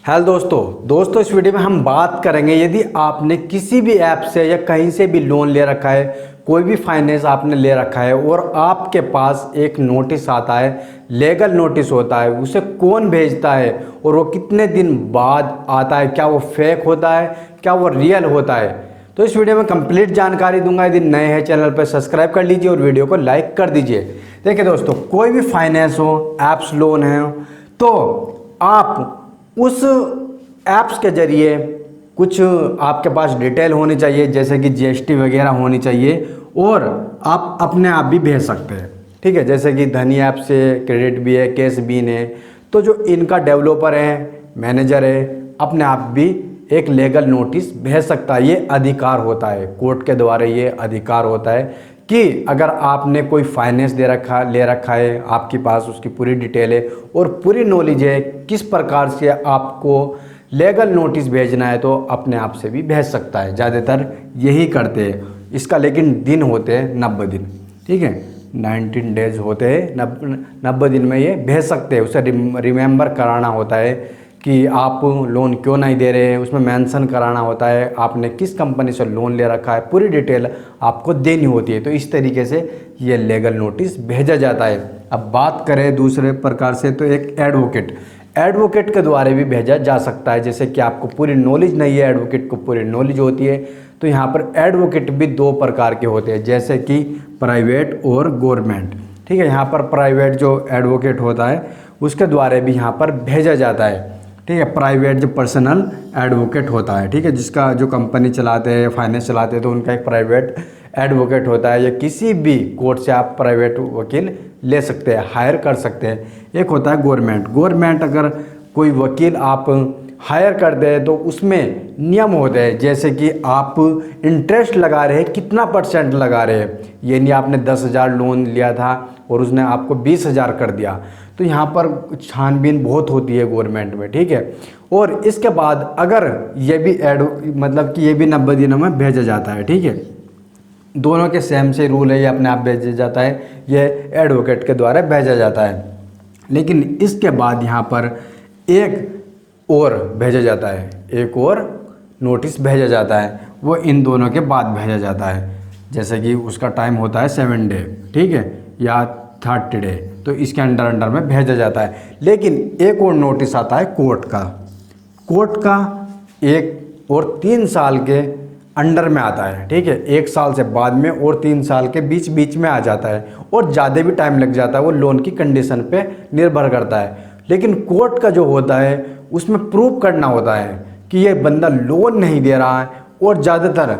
Hello दोस्तों इस video में हम बात करेंगे यदि आपने किसी भी ऐप से या कहीं से भी लोन ले रखा है, कोई भी फाइनेंस आपने ले रखा है और आपके पास एक नोटिस आता है, लीगल नोटिस होता है, उसे कौन भेजता है और वो कितने दिन बाद आता है, क्या वो फेक होता है, क्या वो रियल होता है। तो इस वीडियो में कंप्लीट जानकारी दूंगा। यदि नए हैं चैनल पर सब्सक्राइब कर लीजिए और वीडियो को लाइक कर दीजिए। देखिए दोस्तों, कोई भी फाइनेंस हो, ऐप्स लोन है, तो आप उस ऐप्स के ज़रिए कुछ आपके पास डिटेल होनी चाहिए, जैसे कि जीएसटी वगैरह होनी चाहिए, और आप अपने आप भी भेज सकते हैं। ठीक है, जैसे कि धनी ऐप से क्रेडिट भी है, कैश बीन है, तो जो इनका डेवलपर है, मैनेजर है, अपने आप भी एक लीगल नोटिस भेज सकता है। ये अधिकार होता है, कोर्ट के द्वारा ये अधिकार होता है कि अगर आपने कोई फाइनेंस ले रखा है, आपके पास उसकी पूरी डिटेल है और पूरी नॉलेज है किस प्रकार से आपको लीगल नोटिस भेजना है, तो अपने आप से भी भेज सकता है। ज़्यादातर यही करते हैं। इसका लेकिन दिन होते हैं 90 दिन। ठीक है, 19 डेज होते हैं, 90 दिन में ये भेज सकते हैं। उसे रिमेंबर कराना होता है कि आप लोन क्यों नहीं दे रहे हैं, उसमें मेंशन कराना होता है आपने किस कंपनी से लोन ले रखा है, पूरी डिटेल आपको देनी होती है। तो इस तरीके से ये लीगल नोटिस भेजा जाता है। अब बात करें दूसरे प्रकार से, तो एक एडवोकेट के द्वारा भी भेजा जा सकता है। जैसे कि आपको पूरी नॉलेज नहीं है, एडवोकेट को पूरी नॉलेज होती है, तो यहाँ पर एडवोकेट भी दो प्रकार के होते हैं, जैसे कि प्राइवेट और गवर्नमेंट। ठीक है, यहाँ पर प्राइवेट जो एडवोकेट होता है उसके द्वारा भी यहाँ पर भेजा जाता है। ठीक है, प्राइवेट जो पर्सनल एडवोकेट होता है, ठीक है, जिसका जो कंपनी चलाते हैं, फाइनेंस चलाते हैं, तो उनका एक प्राइवेट एडवोकेट होता है। या किसी भी कोर्ट से आप प्राइवेट वकील ले सकते हैं, हायर कर सकते हैं। एक होता है गवर्नमेंट अगर कोई वकील आप हायर कर दे तो उसमें नियम होते हैं, जैसे कि आप इंटरेस्ट लगा रहे हैं, कितना % लगा रहे हैं। ये नहीं आपने 10,000 लोन लिया था और उसने आपको 20,000 कर दिया, तो यहाँ पर छानबीन बहुत होती है गवर्नमेंट में। ठीक है, और इसके बाद अगर ये भी मतलब कि ये भी 90 दिनों में भेजा जाता है। ठीक है, दोनों के सेम से रूल है, ये अपने आप भेजा जाता है, ये एडवोकेट के द्वारा भेजा जाता है। लेकिन इसके बाद यहाँ पर एक और भेजा जाता है, एक और नोटिस भेजा जाता है, वो इन दोनों के बाद भेजा जाता है। जैसे कि उसका टाइम होता है 7 डे, ठीक है, या 30 डे, तो इसके अंडर में भेजा जाता है। लेकिन एक और नोटिस आता है कोर्ट का 1 और 3 साल के अंडर में आता है। ठीक है, 1 साल से बाद में और 3 साल के बीच में आ जाता है, और ज़्यादा भी टाइम लग जाता है, वो लोन की कंडीशन पे निर्भर करता है। लेकिन कोर्ट का जो होता है उसमें प्रूव करना होता है कि ये बंदा लोन नहीं दे रहा है, और ज़्यादातर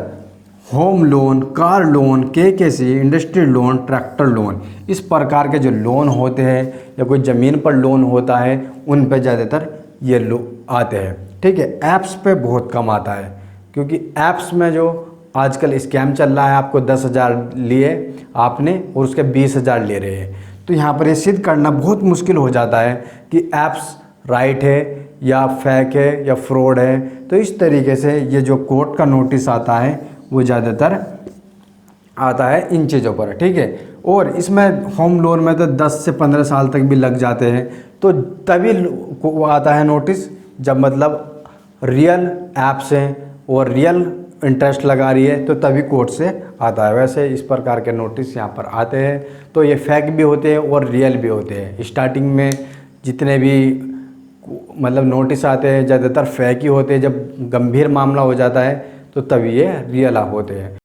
होम लोन, कार लोन, केसी, इंडस्ट्री लोन, ट्रैक्टर लोन, इस प्रकार के जो लोन होते हैं, या कोई ज़मीन पर लोन होता है, उन पे ज़्यादातर ये आते हैं। ठीक है, ऐप्स पे बहुत कम आता है, क्योंकि ऐप्स में जो आजकल स्कैम चल रहा है, आपको 10,000 लिए आपने और उसके 20,000 ले रहे हैं, तो यहाँ पर ये सिद्ध करना बहुत मुश्किल हो जाता है कि ऐप्स राइट है या फेक है या फ्रॉड है। तो इस तरीके से ये जो कोर्ट का नोटिस आता है वो ज़्यादातर आता है इन चीज़ों पर। ठीक है, और इसमें होम लोन में तो 10 से 15 साल तक भी लग जाते हैं, तो तभी वो आता है नोटिस जब मतलब रियल ऐप्स हैं और रियल इंटरेस्ट लगा रही है, तो तभी कोर्ट से आता है। वैसे इस प्रकार के नोटिस यहाँ पर आते हैं, तो ये फेक भी होते हैं और रियल भी होते हैं। स्टार्टिंग में जितने भी मतलब नोटिस आते हैं ज़्यादातर फेक ही होते हैं, जब गंभीर मामला हो जाता है तो तभी ये रियल होते हैं।